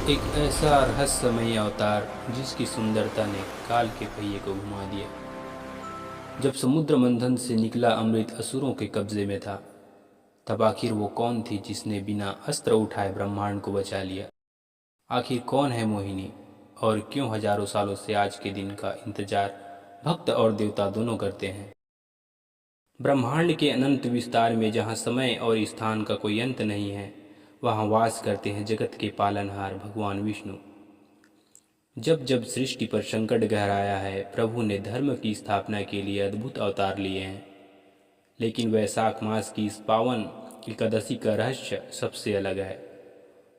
एक ऐसा रहस्यमयी अवतार जिसकी सुंदरता ने काल के पहिए को घुमा दिया। जब समुद्र मंथन से निकला अमृत असुरों के कब्जे में था, तब आखिर वो कौन थी जिसने बिना अस्त्र उठाए ब्रह्मांड को बचा लिया? आखिर कौन है मोहिनी, और क्यों हजारों सालों से आज के दिन का इंतजार भक्त और देवता दोनों करते हैं? ब्रह्मांड के अनंत विस्तार में जहाँ समय और स्थान का कोई अंत नहीं है, वहाँ वास करते हैं जगत के पालनहार भगवान विष्णु। जब जब सृष्टि पर संकट गहराया है, प्रभु ने धर्म की स्थापना के लिए अद्भुत अवतार लिए हैं। लेकिन वैशाख मास की इस पावन एकादशी का रहस्य सबसे अलग है।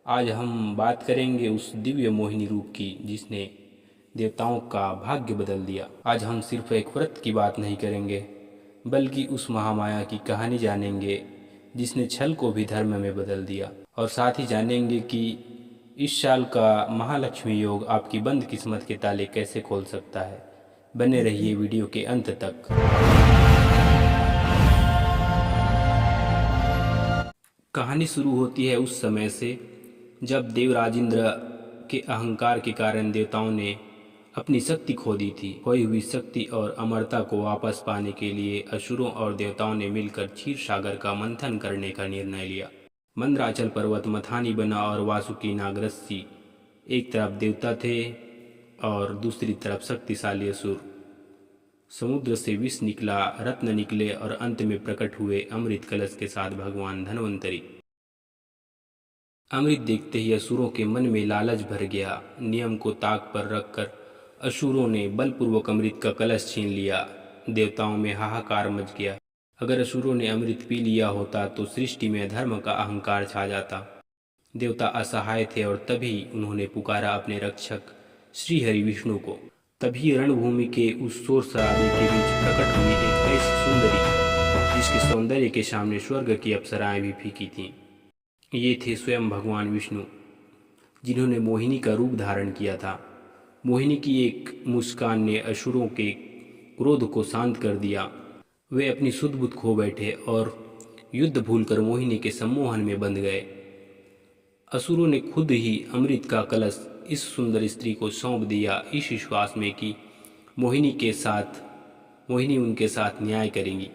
आज हम बात करेंगे उस दिव्य मोहिनी रूप की जिसने देवताओं का भाग्य बदल दिया। आज हम सिर्फ एक व्रत की बात नहीं करेंगे, बल्कि उस महामाया की कहानी जानेंगे जिसने छल को भी धर्म में बदल दिया। और साथ ही जानेंगे कि इस साल का महालक्ष्मी योग आपकी बंद किस्मत के ताले कैसे खोल सकता है। बने रहिए वीडियो के अंत तक। कहानी शुरू होती है उस समय से जब देवराज इंद्र के अहंकार के कारण देवताओं ने अपनी शक्ति खो दी थी। खोई हुई शक्ति और अमरता को वापस पाने के लिए असुरों और देवताओं ने मिलकर क्षीर सागर का मंथन करने का निर्णय लिया। मंदराचल पर्वत मथानी बना और वासुकी नागरसी एक तरफ देवता थे और दूसरी तरफ शक्तिशाली असुर। समुद्र से विष निकला, रत्न निकले और अंत में प्रकट हुए अमृत कलश के साथ भगवान धन्वंतरी। अमृत देखते ही असुरों के मन में लालच भर गया। नियम को ताक पर रखकर असुरों ने बलपूर्वक अमृत का कलश छीन लिया। देवताओं में हाहाकार मच गया। अगर असुरों ने अमृत पी लिया होता तो सृष्टि में धर्म का अहंकार छा जाता। देवता असहाय थे और तभी उन्होंने पुकारा अपने रक्षक श्री हरि विष्णु को। तभी रणभूमि के उस शोर शराबे के बीच प्रकट हुई एक ऐसी सुंदरी जिसके सौंदर्य के सामने स्वर्ग की अप्सराएं भी फीकी थीं। ये थे स्वयं भगवान विष्णु, जिन्होंने मोहिनी का रूप धारण किया था। मोहिनी की एक मुस्कान ने असुरों के क्रोध को शांत कर दिया। वे अपनी सुध बुध खो बैठे और युद्ध भूलकर मोहिनी के सम्मोहन में बंध गए। असुरों ने खुद ही अमृत का कलश इस सुंदर स्त्री को सौंप दिया, इस विश्वास में कि मोहिनी उनके साथ न्याय करेंगी।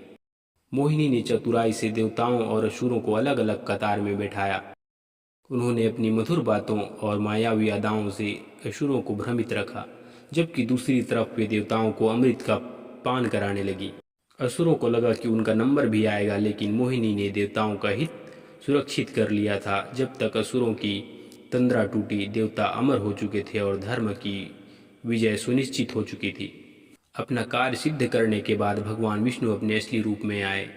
मोहिनी ने चतुराई से देवताओं और असुरों को अलग अलग कतार में बैठाया। उन्होंने अपनी मधुर बातों और मायावी अदाओं से असुरों को भ्रमित रखा, जबकि दूसरी तरफ वे देवताओं को अमृत का पान कराने लगी। असुरों को लगा कि उनका नंबर भी आएगा, लेकिन मोहिनी ने देवताओं का हित सुरक्षित कर लिया था। जब तक असुरों की तंद्रा टूटी, देवता अमर हो चुके थे और धर्म की विजय सुनिश्चित हो चुकी थी। अपना कार्य सिद्ध करने के बाद भगवान विष्णु अपने असली रूप में आए।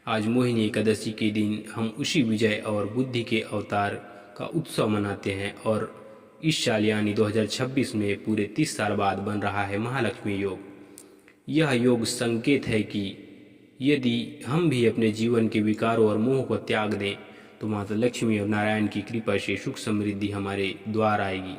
आज मोहिनी एकादशी के दिन हम उसी विजय और बुद्धि के अवतार का उत्सव मनाते हैं और इस साल यानी 2026 में पूरे 30 साल बाद बन रहा है महालक्ष्मी योग। यह योग संकेत है कि यदि हम भी अपने जीवन के विकारों और मोह को त्याग दें तो माता लक्ष्मी और नारायण की कृपा से सुख समृद्धि हमारे द्वार आएगी।